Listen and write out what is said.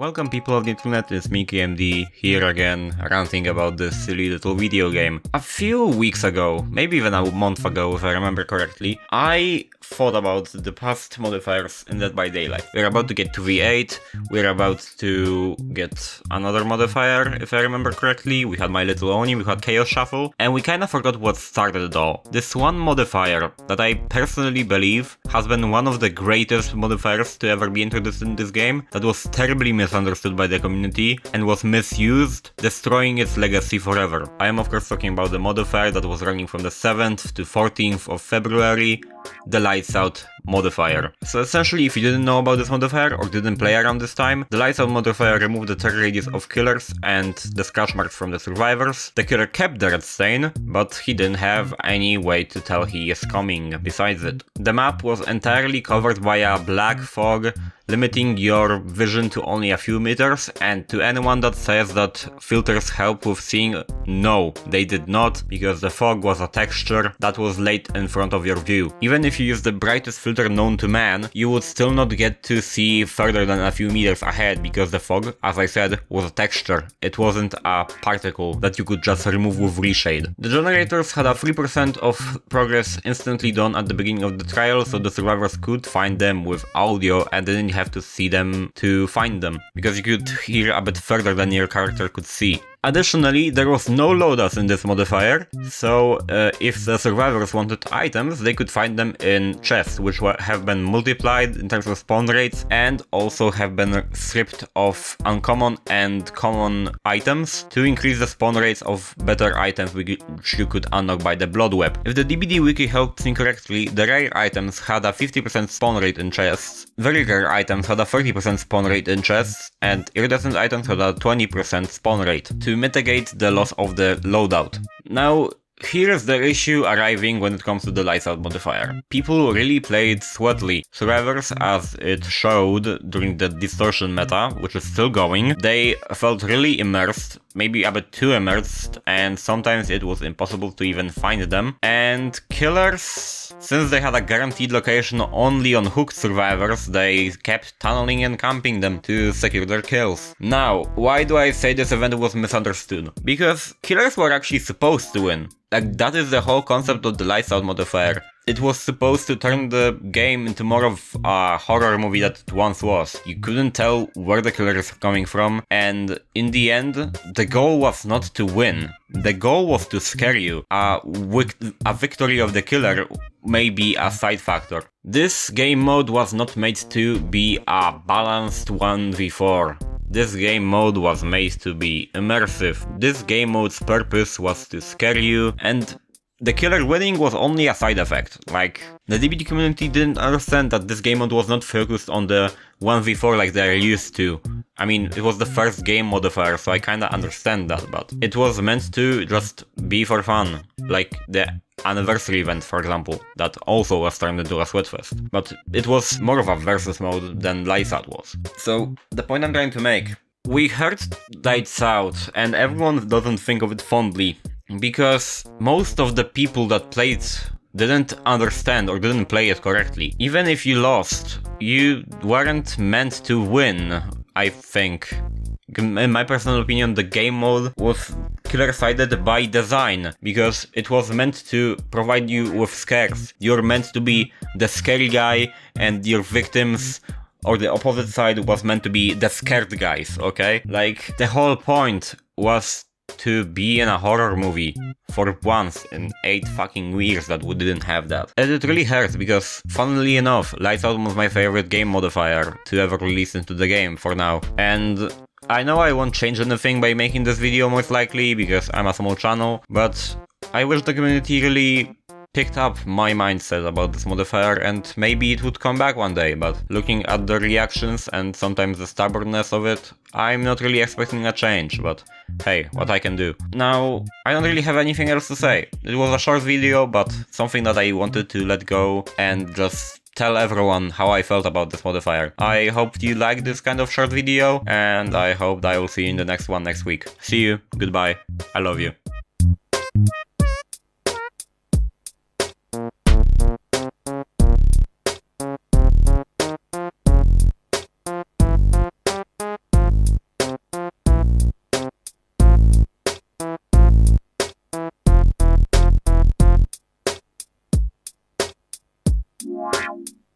Welcome people of the internet, it's me KMD, here again, ranting about this silly little video game. A few weeks ago, maybe even a month ago if I remember correctly, I thought about the past modifiers in Dead by Daylight. We're about to get to V8, we're about to get another modifier if I remember correctly, we had My Little Oni, we had Chaos Shuffle, and we kinda forgot what started it all. This one modifier that I personally believe has been one of the greatest modifiers to ever be introduced in this game, that was terribly misunderstood by the community and was misused, destroying its legacy forever. I am of course talking about the modifier that was running from the 7th to 14th of February, the Lights Out modifier. So essentially, if you didn't know about this modifier or didn't play around this time, the Lights Out modifier removed the target radius of killers and the scratch marks from the survivors. The killer kept the red stain, but he didn't have any way to tell he is coming besides it. The map was entirely covered by a black fog, limiting your vision to only a few meters, and to anyone that says that filters help with seeing, no, they did not, because the fog was a texture that was laid in front of your view. Even if you use the brightest filter known to man, you would still not get to see further than a few meters ahead, because the fog, as I said, was a texture. It wasn't a particle that you could just remove with reshade. The generators had a 3% of progress instantly done at the beginning of the trial, so the survivors could find them with audio and didn't have to see them to find them, because you could hear a bit further than your character could see. Additionally, there was no loadouts in this modifier, so if the survivors wanted items, they could find them in chests, which have been multiplied in terms of spawn rates and also have been stripped of uncommon and common items to increase the spawn rates of better items which you could unlock by the Blood Web. If the DBD wiki helped me correctly, the rare items had a 50% spawn rate in chests, very rare items had a 30% spawn rate in chests, and iridescent items had a 20% spawn rate, to mitigate the loss of the loadout. Now, here's the issue arriving when it comes to the Lights Out modifier. People really played sweatily. Survivors, as it showed during the distortion meta, which is still going, they felt really immersed, maybe a bit too immersed, and sometimes it was impossible to even find them. And killers, since they had a guaranteed location only on hooked survivors, they kept tunneling and camping them to secure their kills. Now, why do I say this event was misunderstood? Because killers were actually supposed to win. Like, that is the whole concept of the Lights Out modifier. It was supposed to turn the game into more of a horror movie that it once was. You couldn't tell where the killer is coming from, and in the end, the goal was not to win. The goal was to scare you. A victory of the killer may be a side factor. This game mode was not made to be a balanced 1v4. This game mode was made to be immersive. This game mode's purpose was to scare you, and the killer winning was only a side effect. Like, the DBD community didn't understand that this game mode was not focused on the 1v4 like they're used to. I mean, it was the first game modifier, so I kinda understand that, but it was meant to just be for fun. Like the anniversary event, for example, that also was turned into a sweatfest. But it was more of a versus mode than Lights Out was. So, the point I'm trying to make, we heard Lights Out, and everyone doesn't think of it fondly, because most of the people that played didn't understand or didn't play it correctly. Even if you lost, you weren't meant to win, I think. In my personal opinion, the game mode was killer-sided by design, because it was meant to provide you with scares. You're meant to be the scary guy, and your victims, or the opposite side, was meant to be the scared guys, okay? Like, the whole point was to be in a horror movie for once in 8 fucking years that we didn't have that. And it really hurts, because funnily enough, Lights Out was my favorite game modifier to ever release into the game for now. And I know I won't change anything by making this video most likely, because I'm a small channel, but I wish the community really picked up my mindset about this modifier, and maybe it would come back one day, but looking at the reactions and sometimes the stubbornness of it, I'm not really expecting a change, but hey, what I can do. Now, I don't really have anything else to say. It was a short video, but something that I wanted to let go and just tell everyone how I felt about this modifier. I hope you liked this kind of short video, and I hope that I will see you in the next one next week. See you, goodbye, I love you.